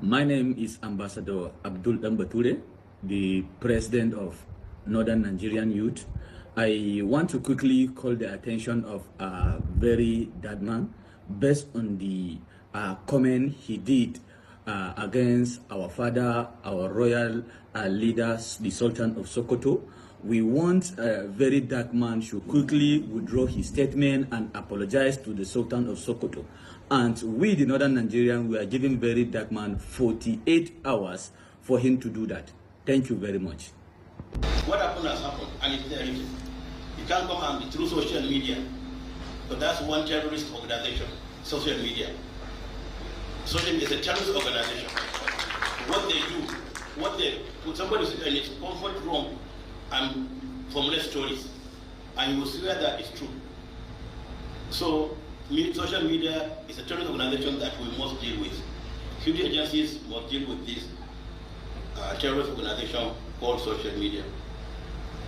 My name is Ambassador Abdul Dambature, the president of Northern Nigerian Youth. I want to quickly call the attention of a very bad man based on the comment he did against our father, our royal leaders, the Sultan of Sokoto. We want a very dark man should quickly withdraw his statement and apologize to the Sultan of Sokoto. And we, the Northern Nigerian, we are giving very dark man 48 hours for him to do that. Thank you very much. What happened has happened, and it's there. You can't come and be through social media, but that's one terrorist organization, social media. Social media is a terrorist organization. What they do, what they put somebody in its comfort room and formulate stories, and you will swear that it's true. So, social media is a terrorist organization that we must deal with. Security agencies must deal with this terrorist organization called social media.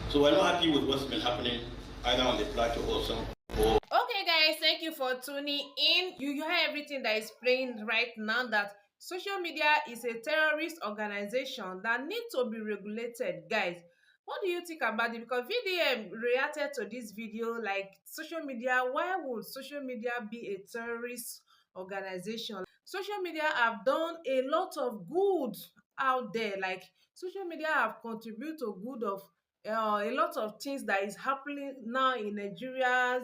So we're not happy with what's been happening either on the plateau or some. Okay guys, thank you for tuning in. You hear everything that is playing right now, that social media is a terrorist organization that needs to be regulated. Guys, what do you think about it? Because VDM reacted to this video like, social media, why would social media be a terrorist organization? Social media have done a lot of good out there. Like, social media have contributed to good of a lot of things that is happening now in Nigeria.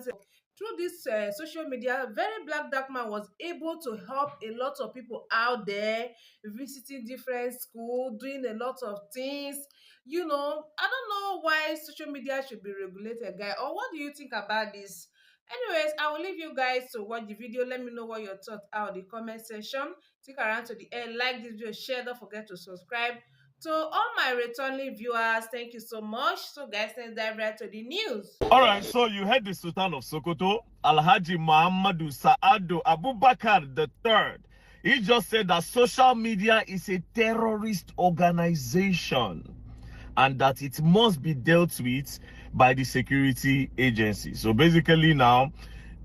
Through this social media, very black dark man was able to help a lot of people out there, visiting different schools, doing a lot of things. You know, I don't know why social media should be regulated, guy. Or what do you think about this? Anyways, I will leave you guys to watch the video. Let me know what your thoughts are in the comment section. Stick around to the end, like this video, share, don't forget to subscribe. To all my returning viewers, thank you so much. So guys, let's dive right to the news. All right, so you heard the Sultan of Sokoto, Alhaji Muhammadu Sa'adu Abubakar III. He just said that social media is a terrorist organization and that it must be dealt with by the security agency. So basically now,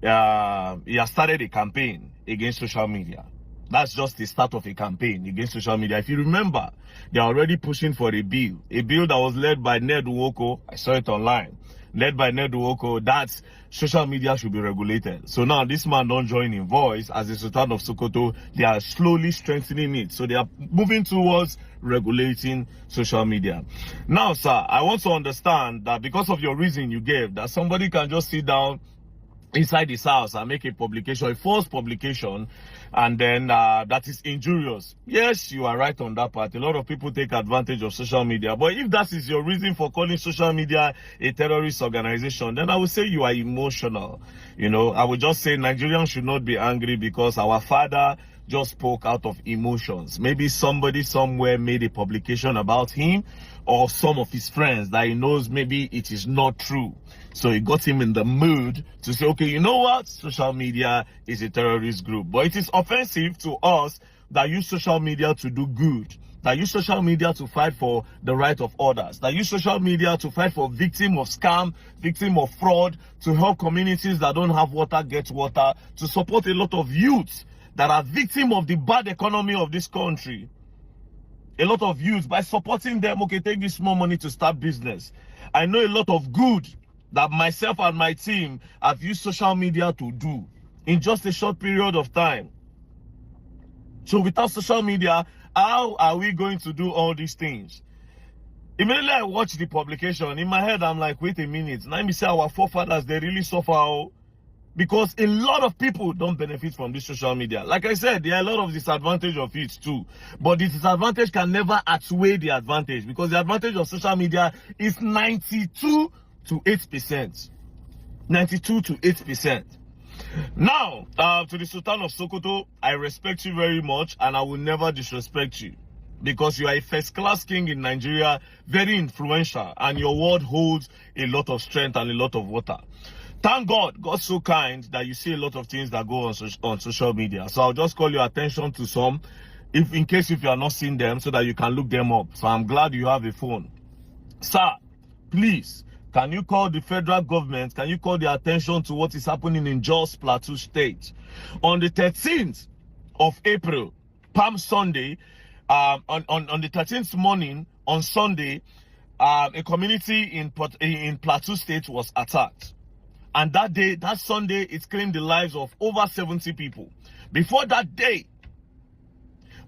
he has started a campaign against social media. That's just the start of a campaign against social media. If you remember, they're already pushing for a bill that was led by Ned Nwoko. I saw it online. Led by Ned Nwoko, that social media should be regulated. So now this man don't join in voice as the Sultan of Sokoto. They are slowly strengthening it. So they are moving towards regulating social media. Now, sir, I want to understand that because of your reason you gave, that somebody can just sit down inside his house and make a publication, a false publication, and then that is injurious. Yes, you are right on that part. A lot of people take advantage of social media. But if that is your reason for calling social media a terrorist organization, then I would say you are emotional. You know, I would just say Nigerians should not be angry because our father just spoke out of emotions. Maybe somebody somewhere made a publication about him, or some of his friends that he knows maybe it is not true. So it got him in the mood to say, okay, you know what? Social media is a terrorist group. But it is offensive to us that use social media to do good, that use social media to fight for the right of others, that use social media to fight for victim of scam, victim of fraud, to help communities that don't have water get water, to support a lot of youths that are victim of the bad economy of this country. A lot of youth, by supporting them, okay, take this small money to start business. I know a lot of good that myself and my team have used social media to do in just a short period of time. So without social media, how are we going to do all these things? Immediately I watched the publication, in my head I'm like, wait a minute, let me say our forefathers, they really suffer, because a lot of people don't benefit from this social media. Like I said, there are a lot of disadvantage of it too. But the disadvantage can never outweigh the advantage, because the advantage of social media is 92 to 8%. 92 to 8%. Now, to the Sultan of Sokoto, I respect you very much and I will never disrespect you, because you are a first-class king in Nigeria, very influential, and your word holds a lot of strength and a lot of water. Thank God, God's so kind that you see a lot of things that go on social media. So I'll just call your attention to some, in case you are not seeing them, so that you can look them up. So I'm glad you have a phone. Sir, please, can you call the federal government? Can you call their attention to what is happening in Jos Plateau State? On the 13th of April, Palm Sunday, on the 13th morning, on Sunday, a community in Plateau State was attacked. And that day, that Sunday, it claimed the lives of over 70 people. Before that day,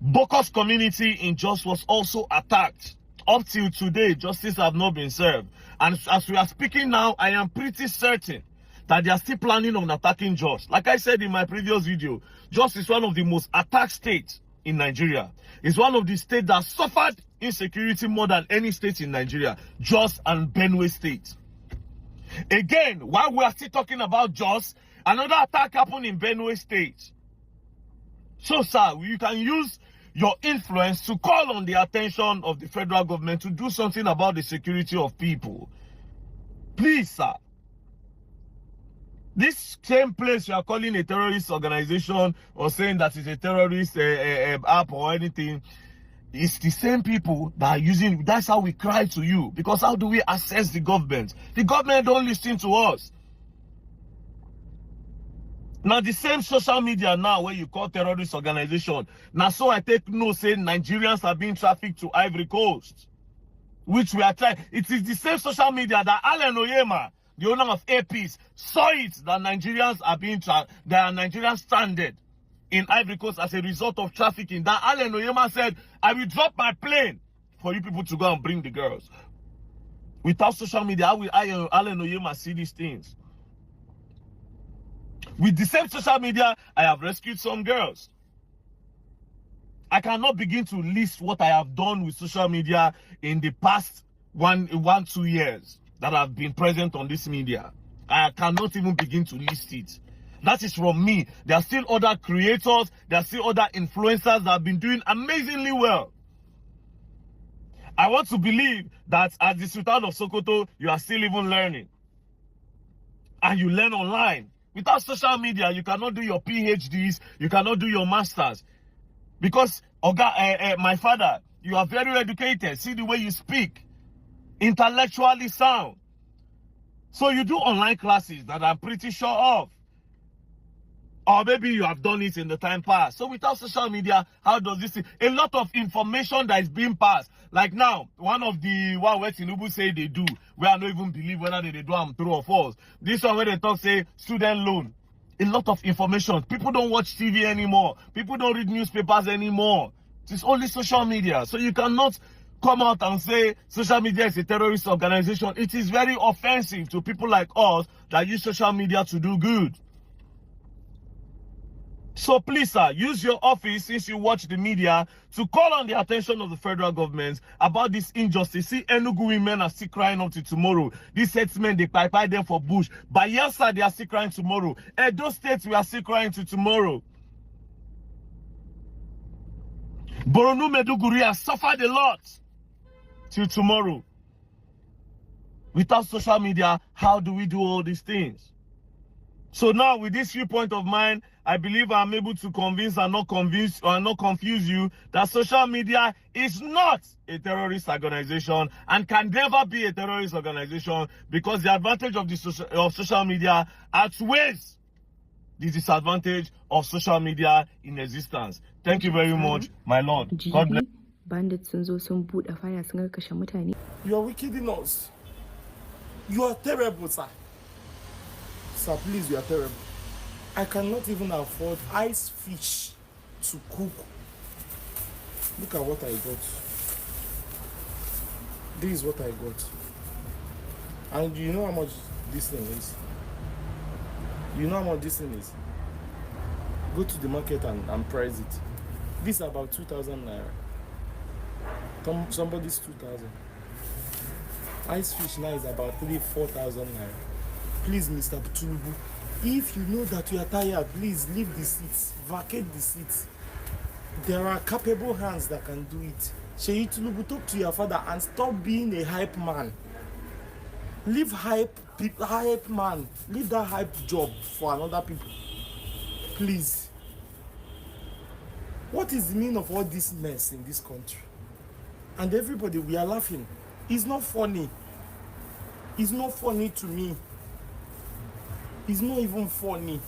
Bokos community in Jos was also attacked. Up till today, justice have not been served. And as we are speaking now, I am pretty certain that they are still planning on attacking Jos. Like I said in my previous video, Jos is one of the most attacked states in Nigeria. It's one of the states that suffered insecurity more than any state in Nigeria. Jos and Benue State. Again, while we are still talking about Jos, another attack happened in Benue State. So, sir, you can use your influence to call on the attention of the federal government to do something about the security of people. Please, sir. This same place you are calling a terrorist organization or saying that it's a terrorist app or anything, it's the same people that are using. That's how we cry to you. Because how do we assess the government? The government don't listen to us. Now the same social media now where you call terrorist organization. Now so I take note saying Nigerians are being trafficked to Ivory Coast. Which we are trying. It is the same social media that Alan Oyema, the owner of APs, saw it that Nigerians are being there are Nigerians stranded in Ivory Coast as a result of trafficking. That Alan Oyema said, I will drop my plane for you people to go and bring the girls. Without social media, how will Alan Oyema see these things? With the same social media, I have rescued some girls. I cannot begin to list what I have done with social media in the past 2 years that have been present on this media. I cannot even begin to list it. That is from me. There are still other creators, there are still other influencers that have been doing amazingly well. I want to believe that as the Sultan of Sokoto, you are still even learning. And you learn online. Without social media, you cannot do your PhDs, you cannot do your masters. Because, my father, you are very educated. See the way you speak. Intellectually sound. So you do online classes that I'm pretty sure of. Or maybe you have done it in the time past. So without social media, how does this... A lot of information that is being passed. Like now, one of the... What Tinubu say they do, where I don't even believe whether they do them true or false. This one where they talk, say, student loan. A lot of information. People don't watch TV anymore. People don't read newspapers anymore. It's only social media. So you cannot come out and say social media is a terrorist organization. It is very offensive to people like us that use social media to do good. So please, sir, use your office since you watch the media to call on the attention of the federal government about this injustice. See, Enugu women are still crying up to tomorrow. These herdsmen, they pipe them for bush. Bayelsa, they are still crying tomorrow. Those states, we are still crying to tomorrow. Borno, Meduguri has suffered a lot till tomorrow. Without social media, how do we do all these things? So now, with this viewpoint of mine, I believe I'm able to convince and not confuse you that social media is not a terrorist organization and can never be a terrorist organization because the advantage of social media outweighs the disadvantage of social media in existence. Thank you very much, my lord. God bless. Bandits sun zo sun buɗe fire sun kashe mutane. You are wickeding us. You are terrible, sir. Sir, please, you are terrible. I cannot even afford ice fish to cook. Look at what I got. This is what I got. And do you know how much this thing is? You know how much this thing is? Go to the market and price it. This is about 2,000 naira. Somebody's 2,000. Ice fish now is about 4,000 naira. Please, Mr. Tinubu, if you know that you are tired, please leave the seats, vacate the seats. There are capable hands that can do it. Sheyi Tinubu, talk to your father and stop being a hype man. Leave hype man. Leave that hype job for another people. Please. What is the meaning of all this mess in this country? And everybody, we are laughing. It's not funny. It's not funny to me. It's not even funny.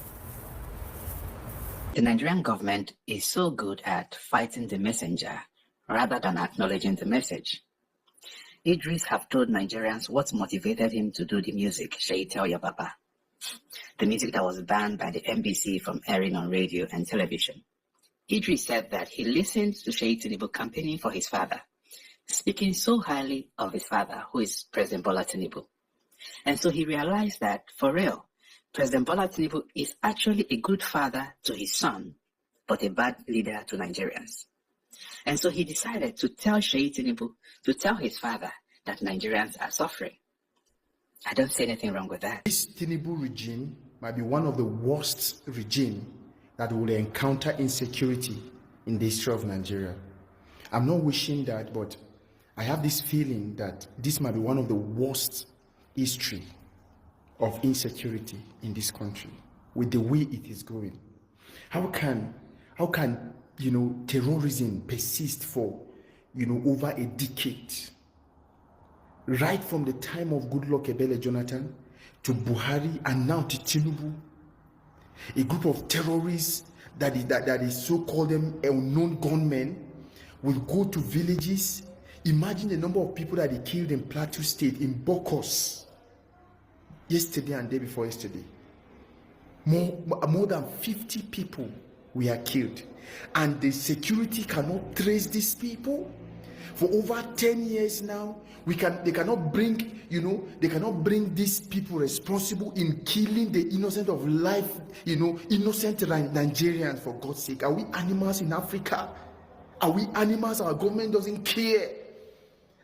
The Nigerian government is so good at fighting the messenger rather than acknowledging the message. Idris have told Nigerians what motivated him to do the music, Shey Tell Your Papa, the music that was banned by the NBC from airing on radio and television. Idris said that he listened to Shey Tinubu campaigning for his father, speaking so highly of his father, who is President Bola Tinubu. And so he realized that, for real, President Bola Tinubu is actually a good father to his son, but a bad leader to Nigerians. And so he decided to tell Shey Tinubu to tell his father that Nigerians are suffering. I don't see anything wrong with that. This Tinubu regime might be one of the worst regimes that will encounter insecurity in the history of Nigeria. I'm not wishing that, but I have this feeling that this might be one of the worst history of insecurity in this country with the way it is going. How can terrorism persist for over a decade? Right from the time of Goodluck Ebele Jonathan to Buhari and now to Tinubu, a group of terrorists that is so-called them unknown gunmen will go to villages. Imagine the number of people that they killed in Plateau State, in Bokos, yesterday and day before yesterday. More than 50 people were killed, and the security cannot trace these people for over 10 years now. They cannot bring these people responsible in killing the innocent of life, innocent Nigerians, for God's sake. Are we animals in Africa? Are we animals? Our government doesn't care.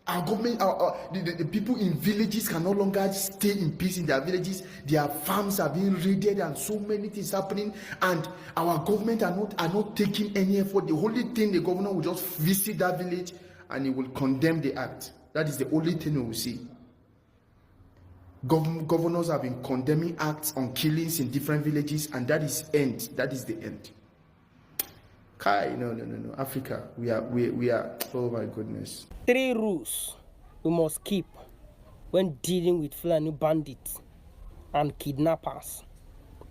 Our government, the people in villages can no longer stay in peace in their villages. Their farms are being raided and so many things happening, and our government are not taking any effort. The only thing, the governor will just visit that village and he will condemn the act. That is the only thing we will see. Governors have been condemning acts on killings in different villages, and that is end. That is the end. Kai, no. Africa, we are. Oh my goodness. 3 rules we must keep when dealing with Fulani bandits and kidnappers.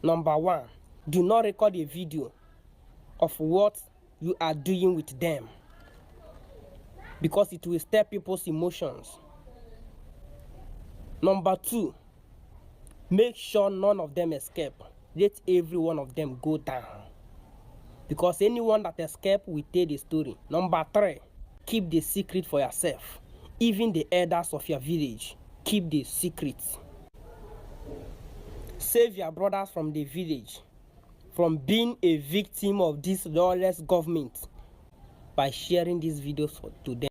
Number 1, do not record a video of what you are doing with them, because it will stir people's emotions. Number 2, make sure none of them escape. Let every one of them go down, because anyone that escapes will tell the story. Number 3, keep the secret for yourself. Even the elders of your village, keep the secret. Save your brothers from the village from being a victim of this lawless government by sharing these videos to them.